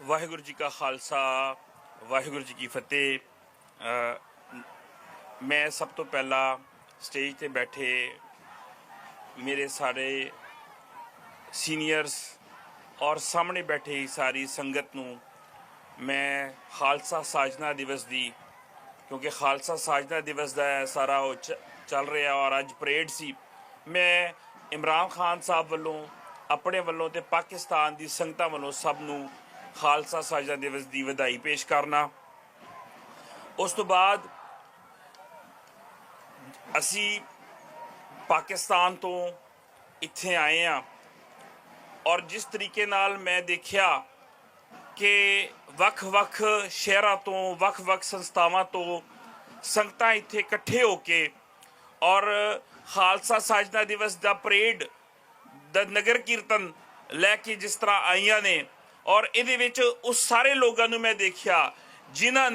ਵਾਹਿਗੁਰੂ ਜੀ ਕਾ ਖਾਲਸਾ ਵਾਹਿਗੁਰੂ ਜੀ ਕੀ ਫਤਿਹ। ਮੈਂ ਸਭ ਤੋਂ ਪਹਿਲਾਂ ਸਟੇਜ ਤੇ ਬੈਠੇ ਮੇਰੇ ਸਾਰੇ ਸੀਨੀਅਰਸ ਔਰ ਸਾਹਮਣੇ ਬੈਠੇ ਸਾਰੀ ਸੰਗਤ ਨੂੰ ਮੈਂ ਖਾਲਸਾ ਸਾਜਨਾ ਦਿਵਸ ਦੀ, ਕਿਉਂਕਿ ਖਾਲਸਾ ਸਾਜਨਾ ਦਿਵਸ ਦਾ ਸਾਰਾ ਉਹ ਚੱਲ ਰਿਹਾ ਔਰ ਅੱਜ ਪਰੇਡ ਸੀ, ਮੈਂ ਇਮਰਾਨ ਖਾਨ ਸਾਹਿਬ ਵੱਲੋਂ ਆਪਣੇ ਵੱਲੋਂ ਤੇ ਪਾਕਿਸਤਾਨ ਦੀ ਸੰਗਤਾਂ ਵੱਲੋਂ ਸਭ ਨੂੰ ਖਾਲਸਾ ਸਾਜਨਾ ਦਿਵਸ ਦੀ ਵਧਾਈ ਪੇਸ਼ ਕਰਨਾ। ਉਸ ਤੋਂ ਬਾਅਦ ਅਸੀਂ ਪਾਕਿਸਤਾਨ ਤੋਂ ਇੱਥੇ ਆਏ ਹਾਂ ਔਰ ਜਿਸ ਤਰੀਕੇ ਨਾਲ ਮੈਂ ਦੇਖਿਆ ਕਿ ਵੱਖ-ਵੱਖ ਸ਼ਹਿਰਾਂ ਤੋਂ ਵੱਖ-ਵੱਖ ਸੰਸਥਾਵਾਂ ਤੋਂ ਸੰਗਤਾਂ ਇੱਥੇ ਇਕੱਠੇ ਹੋ ਕੇ ਔਰ ਖਾਲਸਾ ਸਾਜਨਾ ਦਿਵਸ ਦਾ ਪਰੇਡ ਦਾ ਨਗਰ ਕੀਰਤਨ ਲੈ ਕੇ ਜਿਸ ਤਰ੍ਹਾਂ ਆਈਆਂ ਨੇ ਔਰ ਇਹਦੇ ਵਿੱਚ ਉਸ ਸਾਰੇ ਲੋਕਾਂ ਨੂੰ ਮੈਂ ਦੇਖਿਆ ਜਿਨ੍ਹਾਂ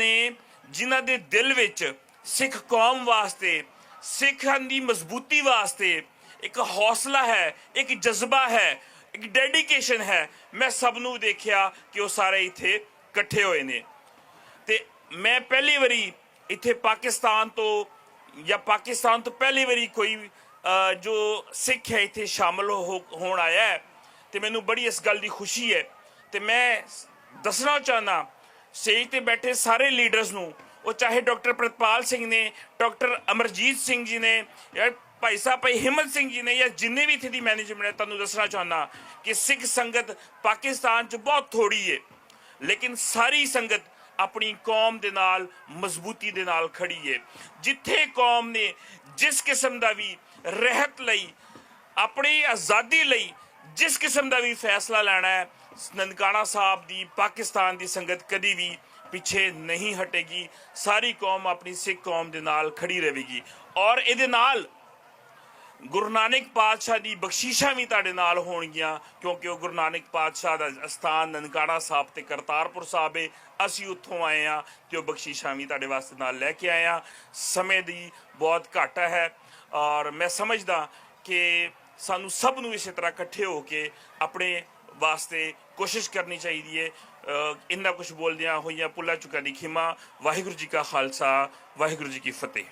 ਦੇ ਦਿਲ ਵਿੱਚ ਸਿੱਖ ਕੌਮ ਵਾਸਤੇ, ਸਿੱਖਾਂ ਦੀ ਮਜ਼ਬੂਤੀ ਵਾਸਤੇ ਇੱਕ ਹੌਸਲਾ ਹੈ, ਇੱਕ ਜਜ਼ਬਾ ਹੈ, ਇੱਕ ਡੈਡੀਕੇਸ਼ਨ ਹੈ। ਮੈਂ ਸਭ ਨੂੰ ਦੇਖਿਆ ਕਿ ਉਹ ਸਾਰੇ ਇੱਥੇ ਇਕੱਠੇ ਹੋਏ ਨੇ ਤੇ ਮੈਂ ਪਹਿਲੀ ਵਾਰੀ ਇੱਥੇ ਪਾਕਿਸਤਾਨ ਤੋਂ ਪਹਿਲੀ ਵਾਰੀ ਕੋਈ ਜੋ ਸਿੱਖ ਹੈ ਇੱਥੇ ਸ਼ਾਮਲ ਹੋਣ ਆਇਆ ਹੈ ਤੇ ਮੈਨੂੰ ਬੜੀ ਇਸ ਗੱਲ ਦੀ ਖੁਸ਼ੀ ਹੈ। ਤੇ ਮੈਂ ਦੱਸਣਾ ਚਾਹੁੰਦਾ ਸਟੇਜ ਤੇ ਬੈਠੇ ਸਾਰੇ ਲੀਡਰਸ ਨੂੰ, ਉਹ ਚਾਹੇ ਡਾਕਟਰ ਪ੍ਰਿਤਪਾਲ ਸਿੰਘ ਨੇ, ਡਾਕਟਰ ਅਮਰਜੀਤ ਸਿੰਘ ਜੀ ਨੇ, ਜਾਂ ਭਾਈ ਸਾਹਿਬ ਭਾਈ ਹਿੰਮਤ ਸਿੰਘ ਜੀ ਨੇ, ਜਾਂ ਜਿੰਨੇ ਵੀ ਇੱਥੇ ਦੀ ਮੈਨੇਜਮੈਂਟ ਹੈ, ਤੁਹਾਨੂੰ ਦੱਸਣਾ ਚਾਹੁੰਦਾ ਕਿ ਸਿੱਖ ਸੰਗਤ ਪਾਕਿਸਤਾਨ 'ਚ ਬਹੁਤ ਥੋੜੀ ਹੈ, ਲੇਕਿਨ ਸਾਰੀ ਸੰਗਤ ਆਪਣੀ ਕੌਮ ਦੇ ਨਾਲ ਮਜ਼ਬੂਤੀ ਦੇ ਨਾਲ ਖੜੀ ਹੈ। ਜਿੱਥੇ ਕੌਮ ਨੇ ਜਿਸ ਕਿਸਮ ਦਾ ਵੀ ਰਹਿਤ ਲਈ, ਆਪਣੀ ਆਜ਼ਾਦੀ ਲਈ ਜਿਸ ਕਿਸਮ ਦਾ ਵੀ ਫੈਸਲਾ ਲੈਣਾ ਹੈ, ਨਨਕਾਣਾ ਸਾਹਿਬ ਦੀ ਪਾਕਿਸਤਾਨ ਦੀ ਸੰਗਤ ਕਦੀ ਵੀ ਪਿੱਛੇ ਨਹੀਂ ਹਟੇਗੀ। ਸਾਰੀ ਕੌਮ ਆਪਣੀ ਸਿੱਖ ਕੌਮ ਦੇ ਨਾਲ ਖੜੀ ਰਹੇਗੀ ਔਰ ਇਹਦੇ ਨਾਲ ਗੁਰੂ ਨਾਨਕ ਪਾਤਸ਼ਾਹ ਦੀ ਬਖਸ਼ਿਸ਼ਾਂ ਵੀ ਤੁਹਾਡੇ ਨਾਲ ਹੋਣਗੀਆਂ, ਕਿਉਂਕਿ ਉਹ ਗੁਰੂ ਨਾਨਕ ਪਾਤਸ਼ਾਹ ਦਾ ਅਸਥਾਨ ਨਨਕਾਣਾ ਸਾਹਿਬ ਤੇ ਕਰਤਾਰਪੁਰ ਸਾਹਿਬ ਹੈ। ਅਸੀਂ ਉੱਥੋਂ ਆਏ ਹਾਂ ਤੇ ਉਹ ਬਖਸ਼ਿਸ਼ਾਂ ਵੀ ਤੁਹਾਡੇ ਵਾਸਤੇ ਨਾਲ ਲੈ ਕੇ ਆਏ ਹਾਂ। ਸਮੇਂ ਦੀ ਬਹੁਤ ਘਾਟ ਹੈ ਔਰ ਮੈਂ ਸਮਝਦਾ ਕਿ ਸਾਨੂੰ ਸਭ ਨੂੰ ਇਸੇ ਤਰ੍ਹਾਂ ਇਕੱਠੇ ਹੋ ਕੇ ਆਪਣੇ ਵਾਸਤੇ ਕੋਸ਼ਿਸ਼ ਕਰਨੀ ਚਾਹੀਦੀ ਹੈ। ਇੰਨਾ ਕੁਝ ਬੋਲਦਿਆਂ ਹੋਈਆਂ ਭੁੱਲਾਂ ਚੁੱਕਾਂ ਦੀ ਖਿਮਾ। ਵਾਹਿਗੁਰੂ ਜੀ ਕਾ ਖਾਲਸਾ ਵਾਹਿਗੁਰੂ ਜੀ ਕੀ ਫਤਿਹ।